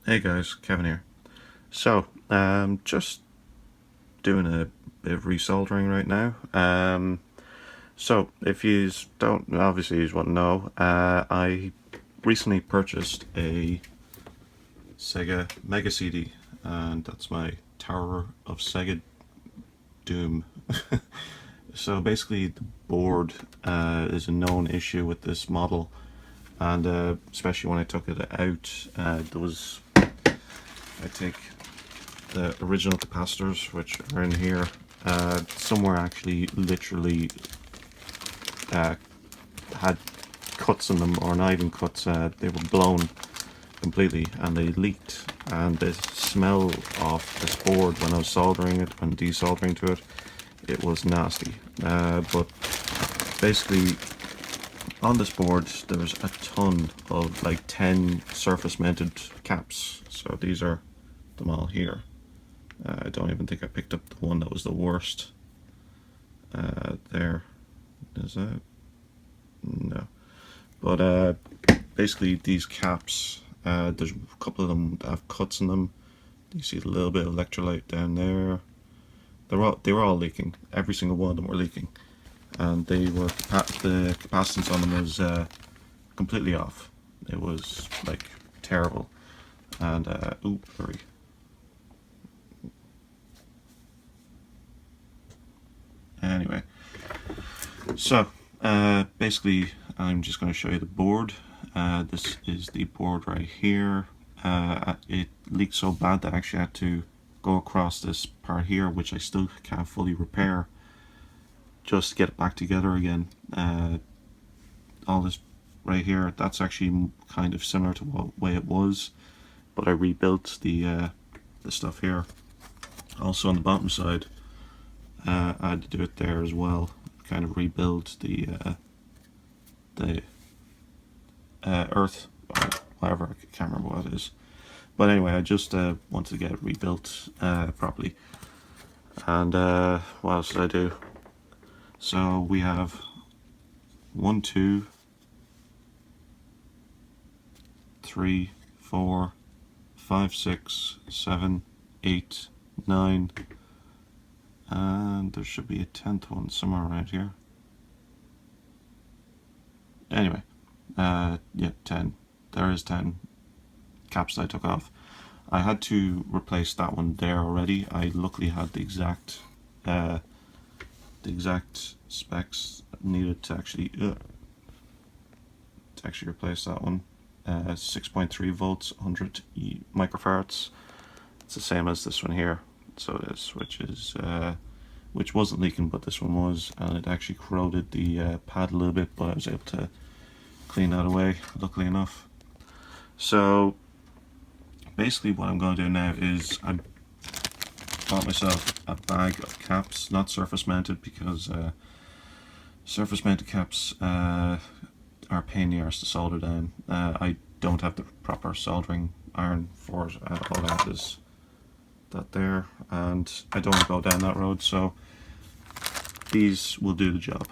Hey guys, Kevin here. So, just doing a bit of resoldering right now. So if you don't, obviously you want to know, I recently purchased a Sega Mega CD, and that's my Tower of Sega Doom. So basically, the board is a known issue with this model, and especially when I took it out, there was, I think, the original capacitors, which are in here. Some were actually literally uh, had cuts in them, or not even cuts. They were blown completely, and they leaked. And the smell of this board when I was soldering it, when desoldering to it, it was nasty. But basically, on this board, there's a ton of like 10 surface-mounted caps. So these are them all here. I don't even think I picked up the one that was the worst. There. Is that? No. But basically these caps, there's a couple of them that have cuts in them. You see a little bit of electrolyte down there. They were all leaking. Every single one of them were leaking. And they were, the capacitance on them was completely off. It was like terrible. And, sorry. Anyway, so basically I'm just going to show you the board. This is the board right here. It leaked so bad that I actually had to go across this part here, which I still can't fully repair, just to get it back together again. All this right here, that's actually kind of similar to what way it was, but I rebuilt the stuff here. Also on the bottom side, I had to do it there as well. Kind of rebuild the earth, or whatever. I can't remember what it is. But anyway, I just wanted to get it rebuilt properly. And what else did I do? So we have 1, 2, 3, 4, 5, 6, 7, 8, 9. And there should be a 10th one somewhere around here. Anyway, yeah, 10. There is 10 caps that I took off. I had to replace that one there already. I luckily had the exact specs needed to actually replace that one. 6.3 volts, 100 microfarads. It's the same as this one here. So this, which wasn't leaking, but this one was, and it actually corroded the pad a little bit, but I was able to clean that away, luckily enough. So basically what I'm going to do now is I bought myself a bag of caps, not surface mounted, because surface mounted caps are a pain in the arse to solder down. I don't have the proper soldering iron for it. All I have is that there, and I don't want to go down that road, so these will do the job.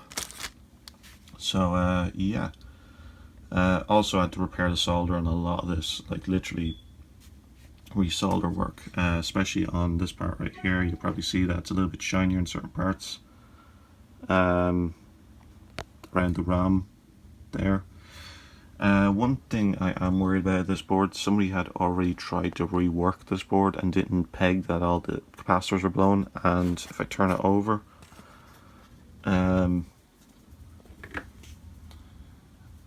So yeah, also I had to repair the solder on a lot of this, like literally resolder work, especially on this part right here. You probably see that it's a little bit shinier in certain parts, around the RAM there. One thing I am worried about this board, somebody had already tried to rework this board and didn't peg that all the capacitors were blown, and if I turn it over,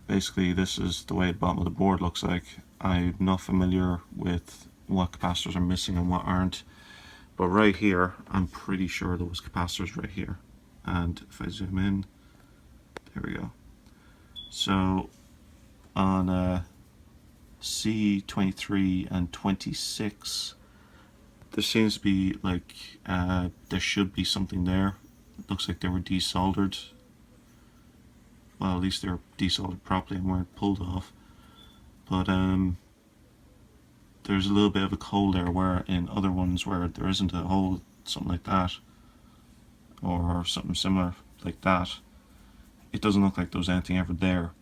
basically this is the way the bottom of the board looks like. I'm not familiar with what capacitors are missing and what aren't, but right here I'm pretty sure there was capacitors right here, and if I zoom in, there we go. So on C23 and 26, there seems to be like there should be something there. It looks like they were desoldered. Well, at least they were desoldered properly and weren't pulled off. But there's a little bit of a hole there, where in other ones where there isn't a hole, something like that, or something similar like that, it doesn't look like there was anything ever there.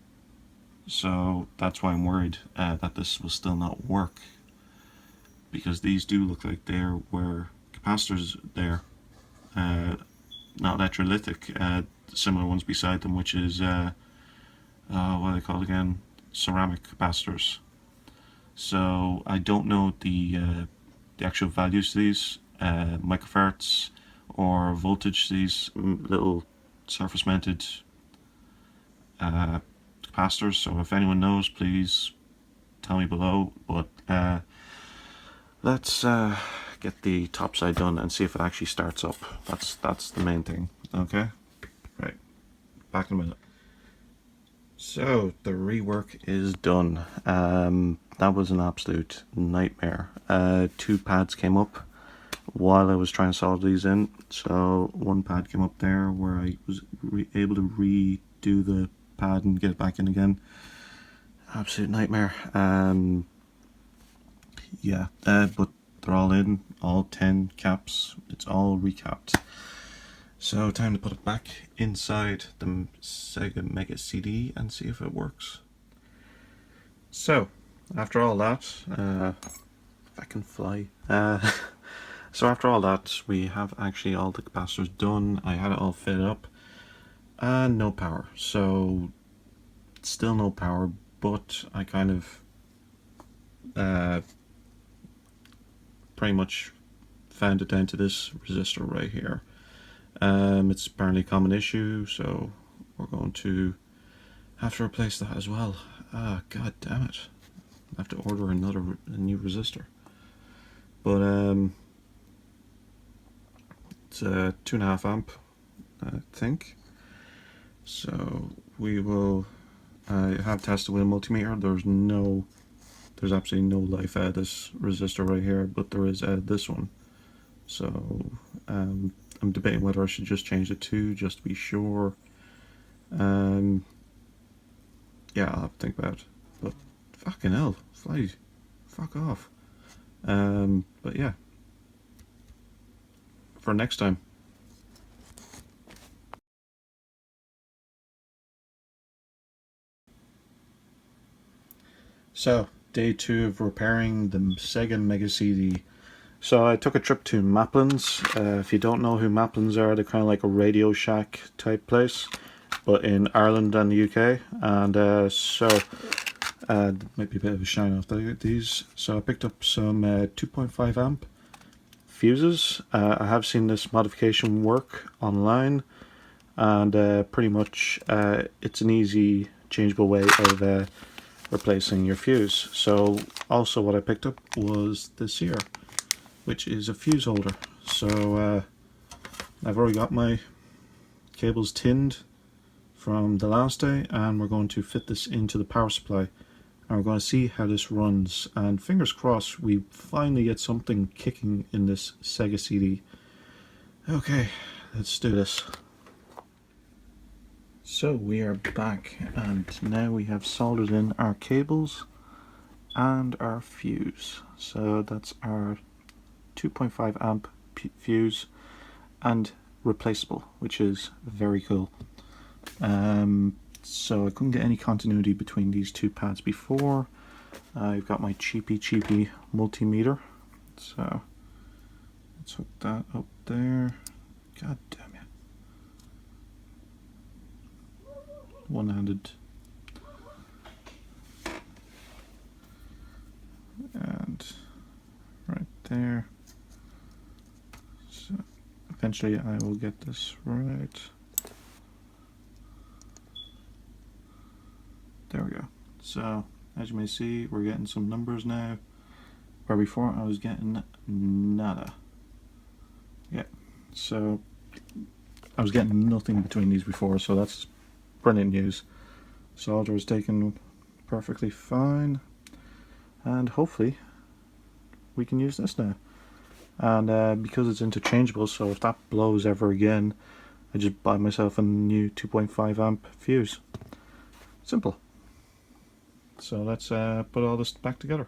So that's why I'm worried that this will still not work. because these do look like there were capacitors there, not electrolytic, similar ones beside them, which is what are they called again? Ceramic capacitors. So I don't know the actual values to these microfarads or voltage to these little surface mounted capacitors. So if anyone knows, please tell me below. But let's get the top side done and see if it actually starts up. That's the main thing. Okay, right, back in a minute. So the rework is done. That was an absolute nightmare. 2 pads came up while I was trying to solder these in. So one pad came up there where I was able to redo the pad and get it back in again. Absolute nightmare. Yeah, but they're all in, all 10 caps. It's all recapped. So time to put it back inside the Sega Mega CD and see if it works. So after all that, if I can fly. So after all that, we have actually all the capacitors done. I had it all fitted up and no power. So still no power, but I kind of pretty much found it down to this resistor right here. It's apparently a common issue, so we're going to have to replace that as well. Ah, god damn it. I have to order a new resistor. But it's a 2.5 amp, I think. So we will. I have tested with a multimeter. There's absolutely no life out of this resistor right here, but there is out of this one. So I'm debating whether I should just change the 2 just to be sure. Yeah, I'll have to think about it. But fucking hell, fly, fuck off. But yeah, for next time. So, day 2 of repairing the Sega Mega CD. So I took a trip to Maplin's. If you don't know who Maplin's are, they're kind of like a Radio Shack type place, but in Ireland and the UK. And might be a bit of a shine off these. So I picked up some 2.5 amp fuses. I have seen this modification work online, and pretty much it's an easy changeable way of replacing your fuse. So also what I picked up was this here, which is a fuse holder. So I've already got my cables tinned from the last day, and we're going to fit this into the power supply, and we're going to see how this runs, and fingers crossed we finally get something kicking in this Sega CD. Okay, let's do this. So we are back, and now we have soldered in our cables and our fuse. So that's our 2.5 amp fuse and replaceable, which is very cool. So I couldn't get any continuity between these 2 pads before. I've got my cheapy multimeter, so let's hook that up there. God damn it, one-handed. And right there. So eventually I will get this right. There we go. So as you may see, we're getting some numbers now, where before I was getting nada. Yeah, so I was getting nothing between these before, so that's brilliant news. Solder is taken perfectly fine, and hopefully we can use this now. And because it's interchangeable, so if that blows ever again, I just buy myself a new 2.5 amp fuse. Simple. So let's put all this back together.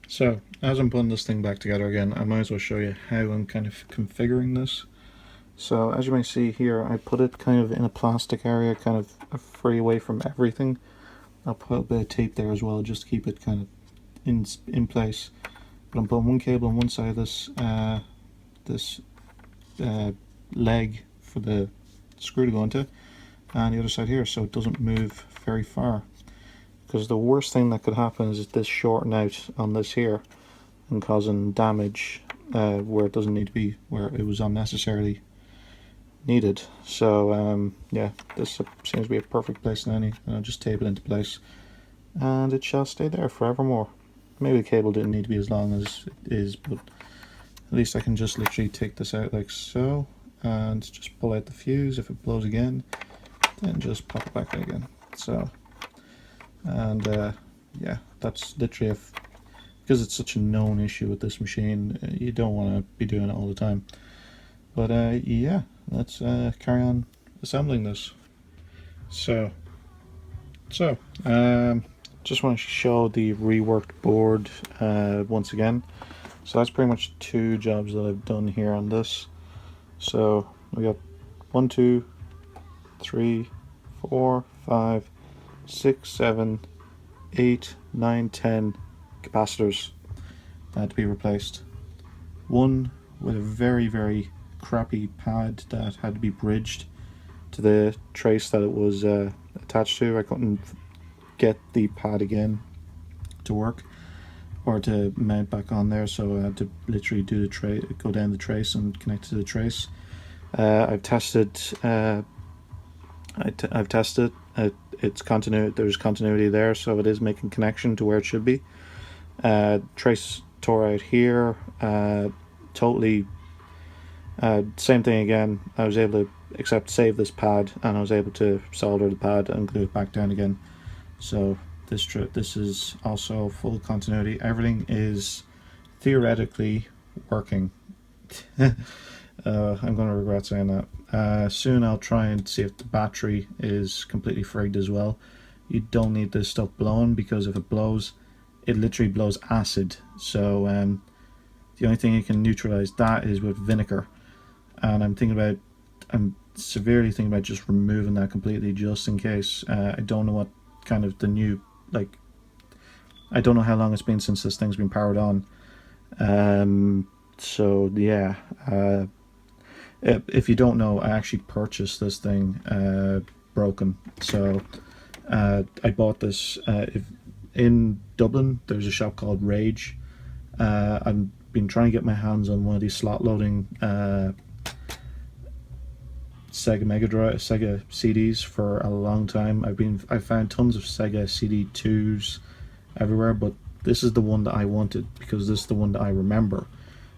So as I'm putting this thing back together again, I might as well show you how I'm kind of configuring this. So as you may see here, I put it kind of in a plastic area, kind of free away from everything. I'll put a bit of tape there as well, just to keep it kind of in place. but I'm putting one cable on one side of this leg for the screw to go into, and the other side here, so it doesn't move very far. Because the worst thing that could happen is this shorting out on this here and causing damage where it doesn't need to be, where it was unnecessarily needed. So yeah, this seems to be a perfect place in any, and I'll just tape it into place, and it shall stay there forevermore. Maybe the cable didn't need to be as long as it is, but at least I can just literally take this out like so, and just pull out the fuse. If it blows again, then just pop it back in again. So, and yeah, that's literally because it's such a known issue with this machine, you don't want to be doing it all the time. But yeah, let's carry on assembling this. So just want to show the reworked board once again. So that's pretty much 2 jobs that I've done here on this. So we got 1, 2, 3, 4, 5, 6, 7, 8, 9, 10 capacitors that had to be replaced. One with a very crappy pad that had to be bridged to the trace that it was attached to. I couldn't get the pad again to work or to mount back on there, so I had to literally do the go down the trace and connect to the trace. I've tested its continuity. There's continuity there, so it is making connection to where it should be. Trace tore out here. Totally same thing again. I was able to save this pad, and I was able to solder the pad and glue it back down again. So this is also full continuity. Everything is theoretically working. I'm going to regret saying that. Soon I'll try and see if the battery is completely frigged as well. You don't need this stuff blown, because if it blows, it literally blows acid. So the only thing you can neutralize that is with vinegar. And I'm severely thinking about just removing that completely, just in case. I don't know what kind of the new, I don't know how long it's been since this thing's been powered on. So yeah, if you don't know, I actually purchased this thing broken. So I bought this in Dublin. There's a shop called Rage. I've been trying to get my hands on one of these slot loading Sega CDs for a long time. I found tons of Sega CD2s everywhere, but this is the one that I wanted, because this is the one that I remember.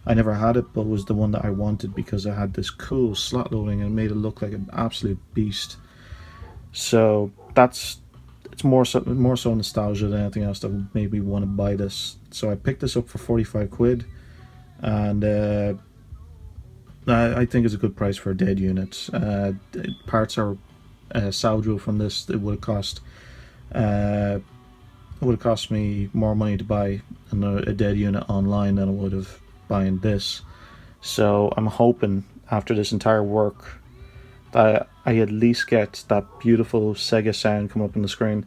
I never had it, but it was the one that I wanted because it had this cool slot loading and it made it look like an absolute beast. So it's more so nostalgia than anything else that made me want to buy this. So I picked this up for 45 quid, and I think it's a good price for a dead unit. Parts are salvageable from this. It would have cost me more money to buy a dead unit online than it would have buying this. So I'm hoping after this entire work that I at least get that beautiful Sega sound come up on the screen.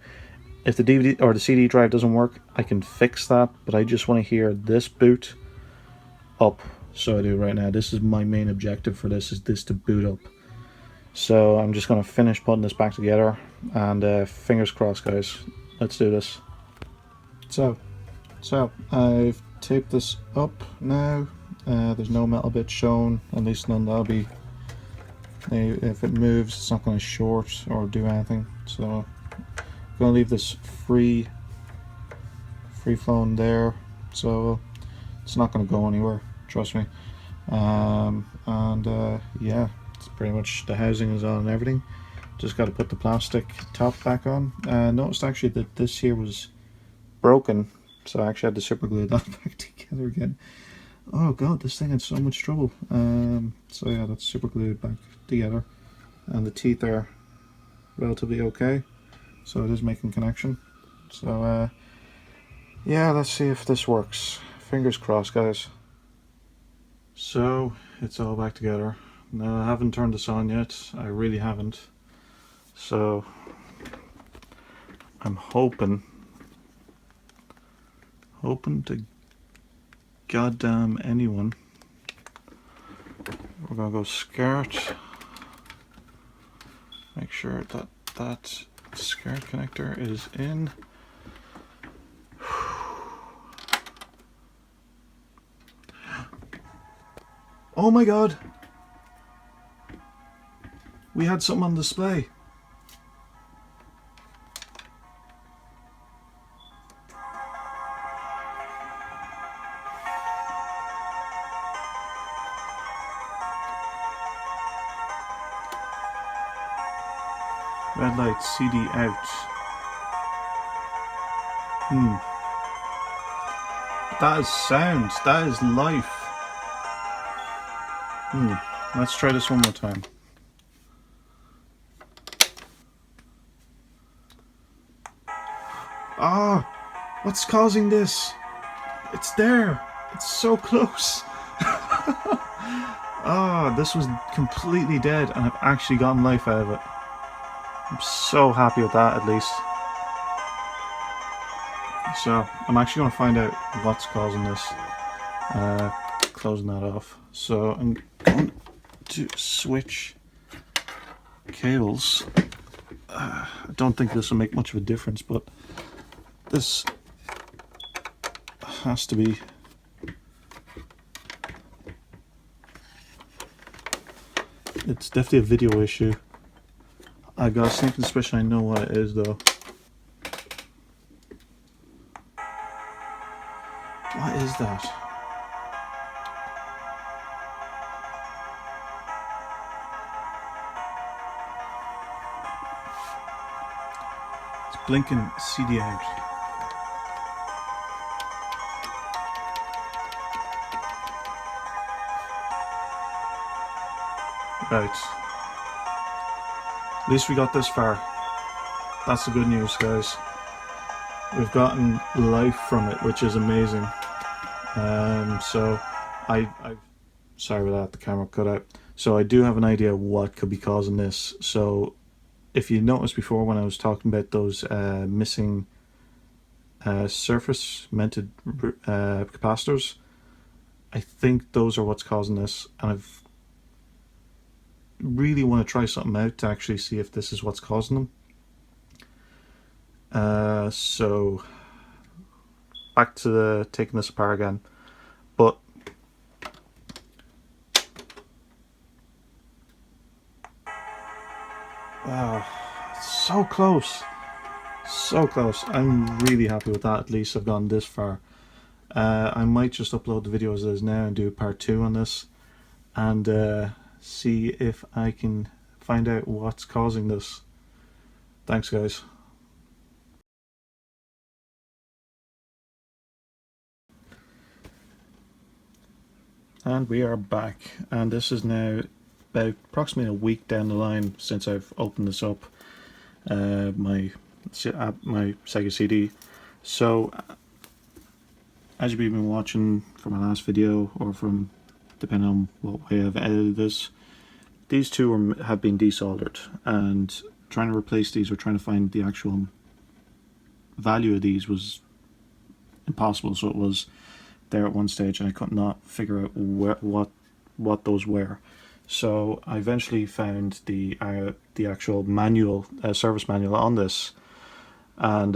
If the DVD or the CD drive doesn't work, I can fix that, but I just want to hear this boot up. So I do right now. This is my main objective for this, is this to boot up. So I'm just going to finish putting this back together, and fingers crossed, guys. Let's do this. So I've taped this up now. There's no metal bit shown, at least none that'll be. If it moves, it's not going to short or do anything. So I'm going to leave this free flowing there, so it's not going to go anywhere. Trust me. Yeah, it's pretty much, the housing is on and everything. Just got to put the plastic top back on. Noticed actually that this here was broken, so I actually had to super glue that back together again. Oh god, this thing had so much trouble. So yeah, that's super glued back together, and the teeth are relatively okay, so it is making connection. So yeah, let's see if this works. Fingers crossed, guys. So it's all back together. Now, I haven't turned this on yet. I really haven't. So I'm hoping to goddamn anyone. We're gonna go skirt. Make sure that that skirt connector is in. Oh my god! We had something on display. Red light CD out. That is sound. That is life. Let's try this one more time. Ah! What's causing this? It's there. It's so close. Ah, this was completely dead and I've actually gotten life out of it. I'm so happy with that, at least. So I'm actually going to find out what's causing this. Closing that off. So I'm going to switch cables. I don't think this will make much of a difference, but this has to be. It's definitely a video issue. I got a sneaking suspicion I know what it is, though. What is that? It's blinking CD out. Right. At least we got this far. That's the good news, guys. We've gotten life from it, which is amazing. So I sorry about that, the camera cut out. So I do have an idea what could be causing this. So if you noticed before when I was talking about those missing surface mounted capacitors, I think those are what's causing this, and I've really want to try something out to actually see if this is what's causing them. So back to the taking this apart again, but so close, so close. I'm really happy with that. At least I've gone this far. I might just upload the video as it is now and do part 2 on this, and see if I can find out what's causing this. Thanks, guys. And we are back, and this is now about approximately a week down the line since I've opened this up, my Sega CD. So as you've been watching from my last video, or from depending on what way I've edited this, these two have been desoldered, and trying to replace these or trying to find the actual value of these was impossible. So it was there at one stage and I could not figure out what those were. So I eventually found the actual manual, service manual on this, and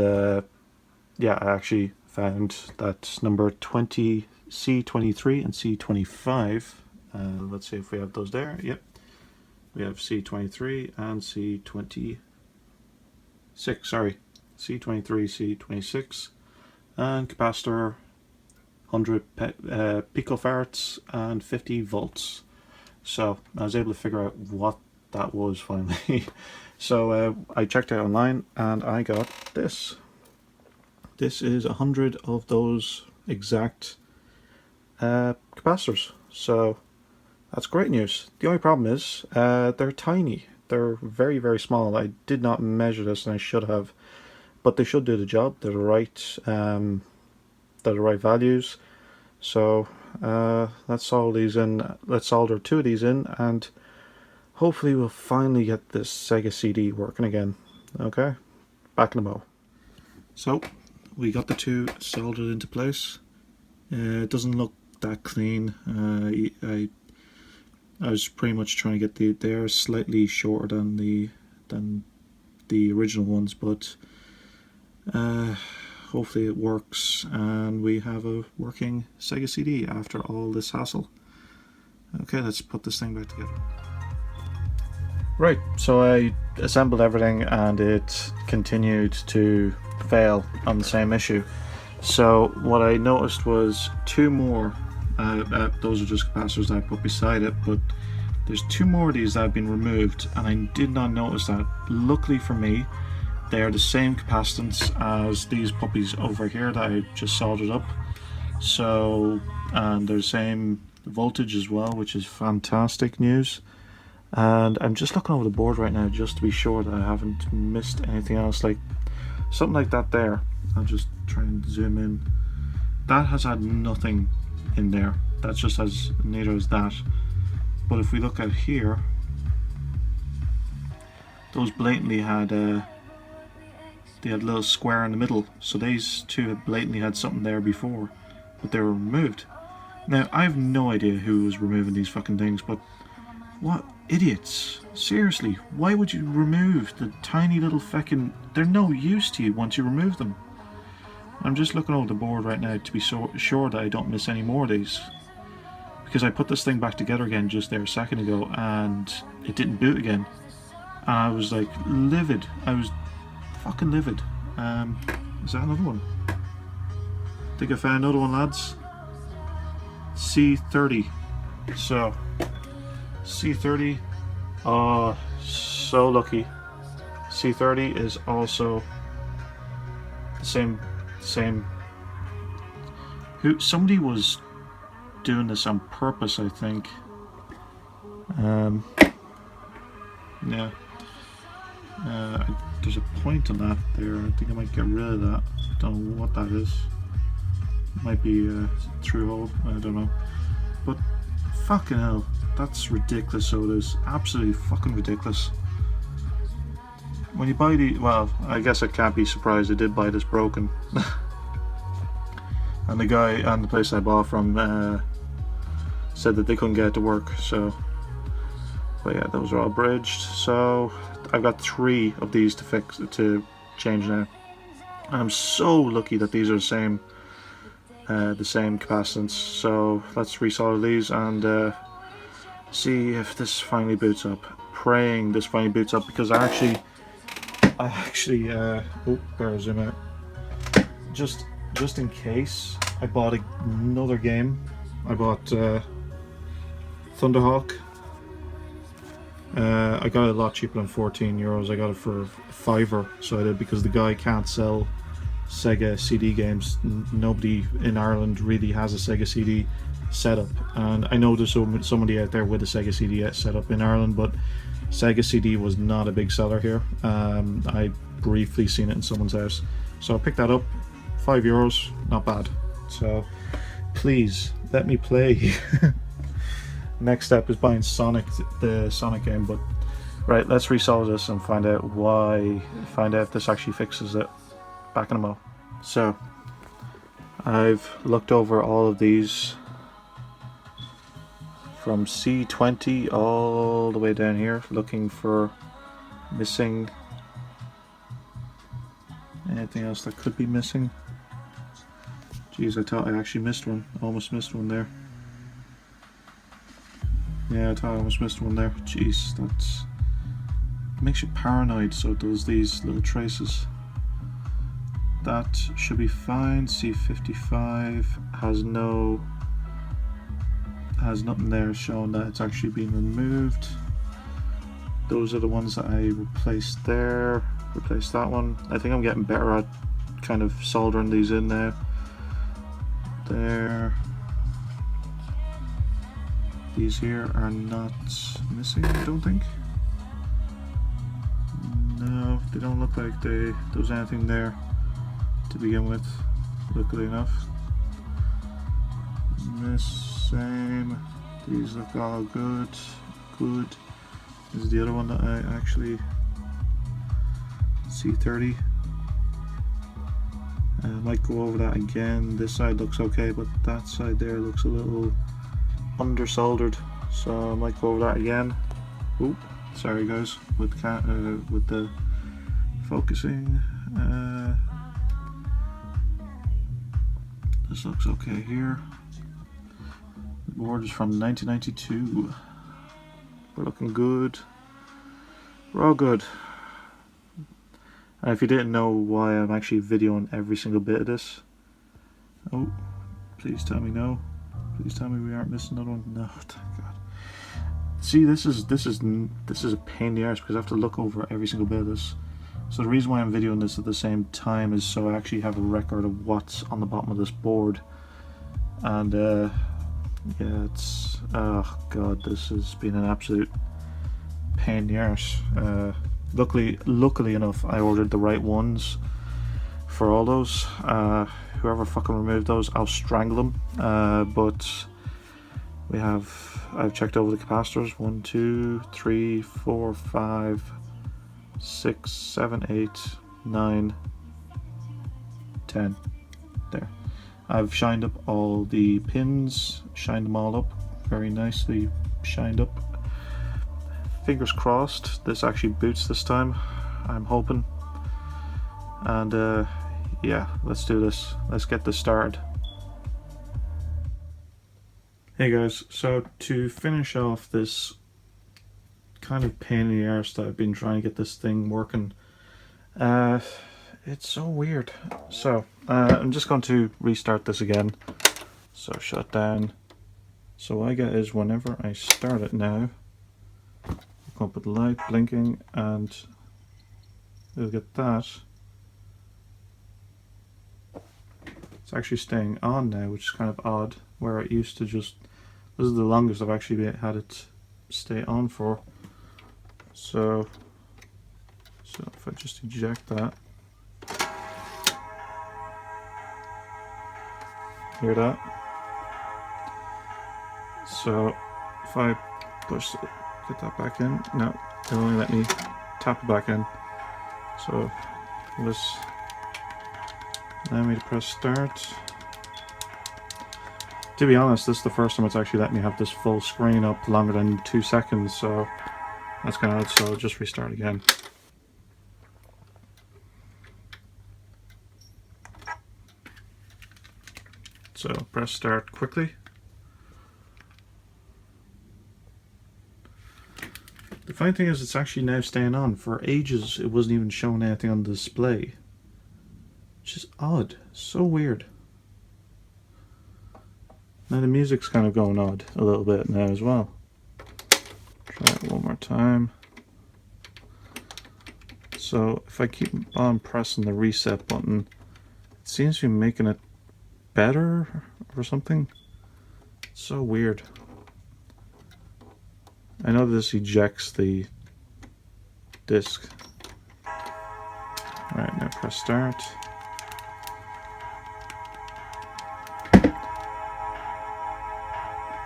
yeah, I actually found that number 20 C23 and C25. Let's see if we have those there. Yep, we have C23 and C26. Sorry, C23, C26, and capacitor 100 picofarads and 50 volts. So I was able to figure out what that was finally. So I checked out online and I got this. This is 100 of those exact capacitors. So that's great news. The only problem is they're tiny. They're very, very small. I did not measure this, and I should have, but they should do the job. They're the right values. So let's solder these in. Let's solder 2 of these in, and hopefully we'll finally get this Sega CD working again. Okay, back in a mo. So we got the 2 soldered into place. It doesn't look that clean. I was pretty much trying to get they're slightly shorter than the original ones, but hopefully it works and we have a working Sega CD after all this hassle. Okay, let's put this thing back together. Right, so I assembled everything and it continued to fail on the same issue. So what I noticed was two more, those are just capacitors that I put beside it, but there's two more of these that have been removed and I did not notice that. Luckily for me, they are the same capacitance as these puppies over here that I just soldered up. So, and they're the same voltage as well, which is fantastic news. And I'm just looking over the board right now just to be sure that I haven't missed anything else, like something like that there. I'll just try and zoom in. That has had nothing in there. That's just as neither as that. But if we look at here, those blatantly had they had a little square in the middle. So these two had blatantly had something there before, but they were removed. Now I have no idea who was removing these fucking things, but what idiots! Seriously, why would you remove the tiny little fucking... They're no use to you once you remove them. I'm just looking over the board right now to be sure that I don't miss any more of these. Because I put this thing back together again just there a second ago and it didn't boot again. And I was like livid. I was fucking livid. Is that another one? I think I found another one, lads. C30. So... C30, oh, so lucky. C30 is also the same. Somebody was doing this on purpose, I think. Yeah. There's a point on that there. I think I might get rid of that. Don't know what that is. Might be a through hole. I don't know. But fucking hell. That's ridiculous, so it is. Absolutely fucking ridiculous. When you buy the... Well, I guess I can't be surprised I did buy this broken. And the guy and the place I bought from said that they couldn't get it to work, so... But yeah, those are all bridged. So, I've got 3 of these to change now. And I'm so lucky that these are the same capacitance. So, let's resolder these and... see if this finally boots up. Praying this finally boots up because I actually oh, better zoom out. Just in case, I bought another game. I bought Thunderhawk. I got it a lot cheaper than €14. I got it for £5, so I did, because the guy can't sell Sega CD games. Nobody in Ireland really has a Sega CD setup, and I know there's somebody out there with a Sega CD setup in Ireland, but Sega CD was not a big seller here. I briefly seen it in someone's house, so I picked that up. €5, not bad. So please let me play. Next step is buying the Sonic game, but right, let's resolve this and find out if this actually fixes it. Back in a mo. So I've looked over all of these from C20 all the way down here, looking for missing anything else that could be missing. Jeez, I thought I actually missed one. Almost missed one there. Yeah, I thought I almost missed one there. Jeez, that's makes you paranoid, so it does these little traces. That should be fine. C55 has nothing there showing that it's actually been removed. Those are the ones that I replaced there. Replace that one. I think I'm getting better at kind of soldering these in now. There. These here are not missing, I don't think. No, they don't look like there was anything there to begin with, luckily enough. This same. These look all good. Good. This is the other one that I actually... C30. I might go over that again. This side looks okay, but that side there looks a little under soldered, so I might go over that again. Oop, sorry guys, with the focusing. This looks okay here. The board is from 1992. We're looking good. We're all good. And if you didn't know why I'm actually videoing every single bit of this, oh, please tell me no. Please tell me we aren't missing another one. No, thank God. See, this is a pain in the arse because I have to look over every single bit of this. So the reason why I'm videoing this at the same time is so I actually have a record of what's on the bottom of this board. And yeah, it's, oh God, this has been an absolute pain in the arse. Luckily enough, I ordered the right ones for all those. Whoever fucking removed those, I'll strangle them. But I've checked over the capacitors. 1, 2, 3, 4, 5, 6, 7, 8, 9, 10. There. I've shined up all the pins, shined them all up, very nicely shined up. Fingers crossed this actually boots this time, I'm hoping. And yeah, let's do this. Let's get this started. Hey guys, so to finish off this kind of pain in the arse that I've been trying to get this thing working, it's so weird. So I'm just going to restart this again. So shut down. So what I get is whenever I start it now, come up with the light blinking and it'll get that. It's actually staying on now, which is kind of odd, where it used to just, this is the longest I've actually had it stay on for. So if I just eject that, hear that? So if I push it, get that back in, no, it'll only let me tap it back in. So let's allow me to press start. To be honest, this is the first time it's actually let me have this full screen up longer than 2 seconds, so that's kind of odd. So I'll just restart again. So press start quickly. The funny thing is it's actually now staying on. For ages it wasn't even showing anything on the display, which is odd, so weird. Now the music's kind of going odd a little bit now as well. Try it one more time. So if I keep on pressing the reset button, it seems to be making it better or something. It's so weird. I know this ejects the disc. Alright, now press start.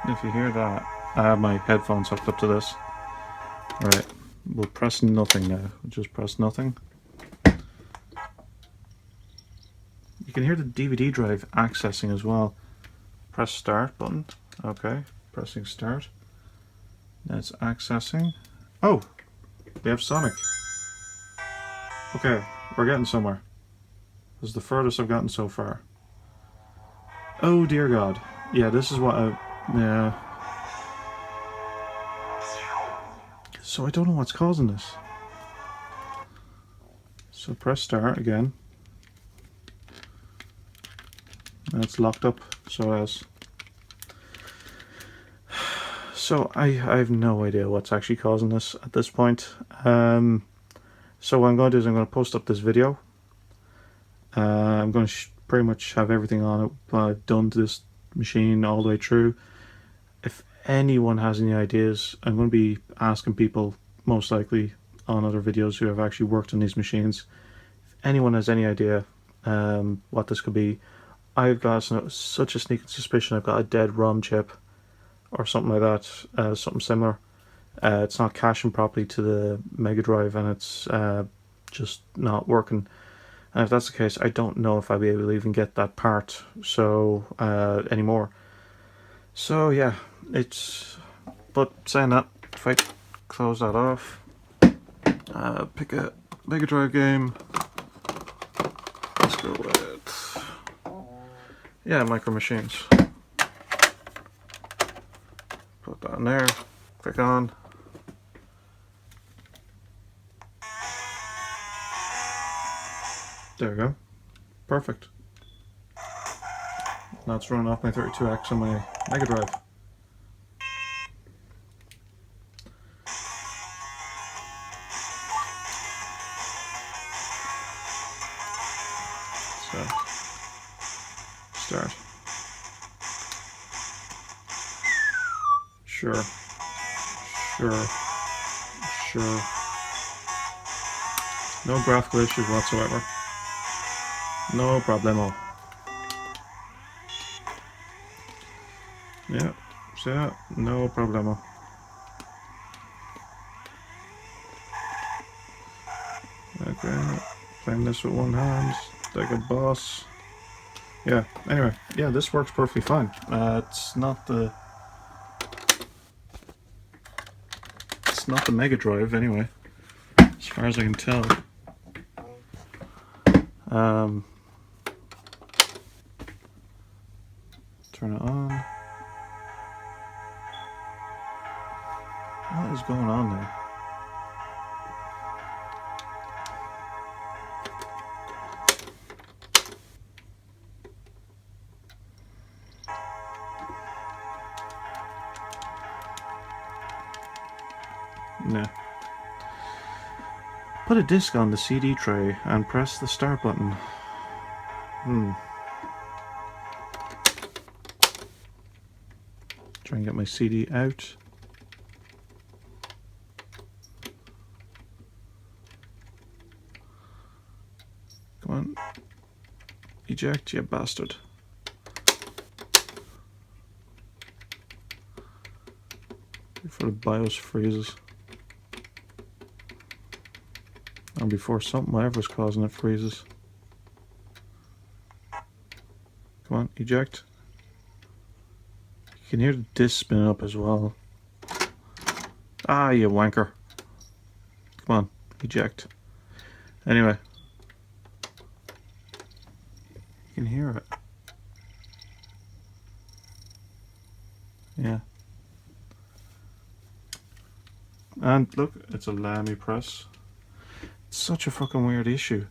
If you hear that, I have my headphones hooked up to this. Alright, we'll press nothing now. We'll just press nothing. You can hear the DVD drive accessing as well. Press start button. Okay, pressing start. Now it's accessing. Oh, we have Sonic. Okay, we're getting somewhere. This is the furthest I've gotten so far. Oh dear God. Yeah, this is what yeah. So I don't know what's causing this. So press start again. And it's locked up, so as. So I have no idea what's actually causing this at this point. So what I'm going to do is I'm going to post up this video. I'm going to pretty much have everything on it done to this machine all the way through. If anyone has any ideas, I'm going to be asking people most likely on other videos who have actually worked on these machines. If anyone has any idea what this could be, I've got such a sneaking suspicion I've got a dead ROM chip or something like that, something similar. It's not caching properly to the Mega Drive and it's just not working. And if that's the case, I don't know if I'll be able to even get that part anymore. So yeah, it's. But saying that, if I close that off, pick a Mega Drive game. Let's go with Micro Machines. Put that in there. Click on. There we go. Perfect. Now it's running off my 32X on my Mega Drive. So, start. Sure. No graphical issues whatsoever. No problemo. Yeah, so no problemo. Okay, playing this with one hand, like a boss. Yeah, anyway, yeah, this works perfectly fine. It's not the Mega Drive anyway, as far as I can tell. Turn it on. What is going on there? Nah. Put a disc on the CD tray and press the start button. Try and get my CD out. Come on. Eject, you bastard. Before the BIOS freezes. Or before something, whatever's causing it, freezes. Come on, eject. You can hear the disc spin up as well. Ah, you wanker. Come on, eject. Anyway. You can hear it. Yeah. And look, it's a Lamy press. It's such a fucking weird issue.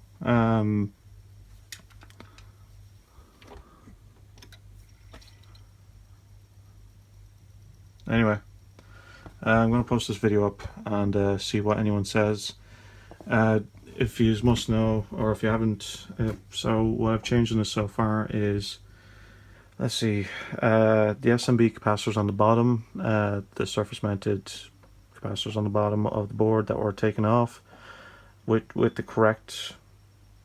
Anyway, I'm going to post this video up and see what anyone says. If you must know, or if you haven't, so what I've changed in this so far is, let's see, the SMB capacitors on the bottom, the surface mounted capacitors on the bottom of the board that were taken off with the correct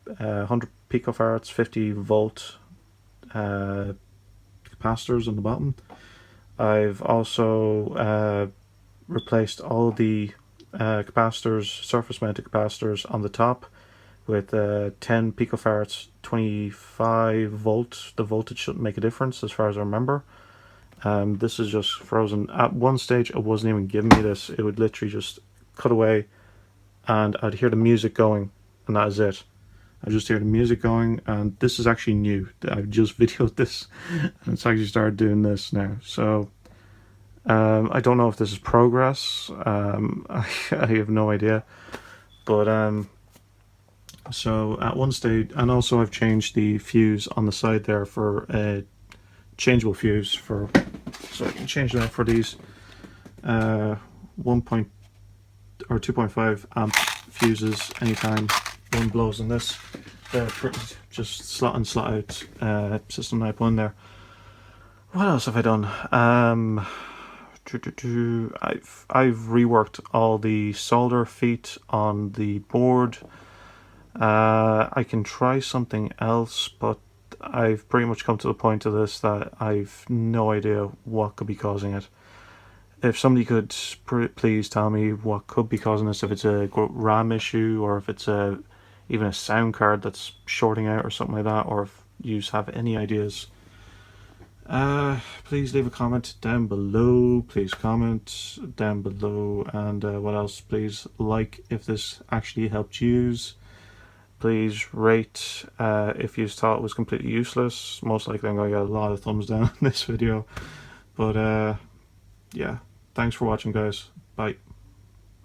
100 picofarads, 50 volt capacitors on the bottom. I've also replaced all the capacitors, surface mounted capacitors on the top with 10 picofarads, 25 volt. The voltage shouldn't make a difference as far as I remember. This is just frozen. At one stage it wasn't even giving me this. It would literally just cut away and I'd hear the music going and that is it. I just hear the music going, and this is actually new. I've just videoed this and it's actually started doing this now. So I don't know if this is progress. I have no idea. But so at one stage, and also I've changed the fuse on the side there for a changeable fuse for, so I can change that for these 1 or 2.5 amp fuses anytime one blows in this. They're just slot in, slot out system type one there. What else have I done? I've reworked all the solder feet on the board. I can try something else, but I've pretty much come to the point of this that I've no idea what could be causing it. If somebody could please tell me what could be causing this, if it's a RAM issue or if it's a even a sound card that's shorting out or something like that, or if you have any ideas, please leave a comment down below. Please comment down below. And what else? Please like if this actually helped use. Please rate if you thought it was completely useless. Most likely I'm going to get a lot of thumbs down on this video. But yeah, thanks for watching, guys. Bye.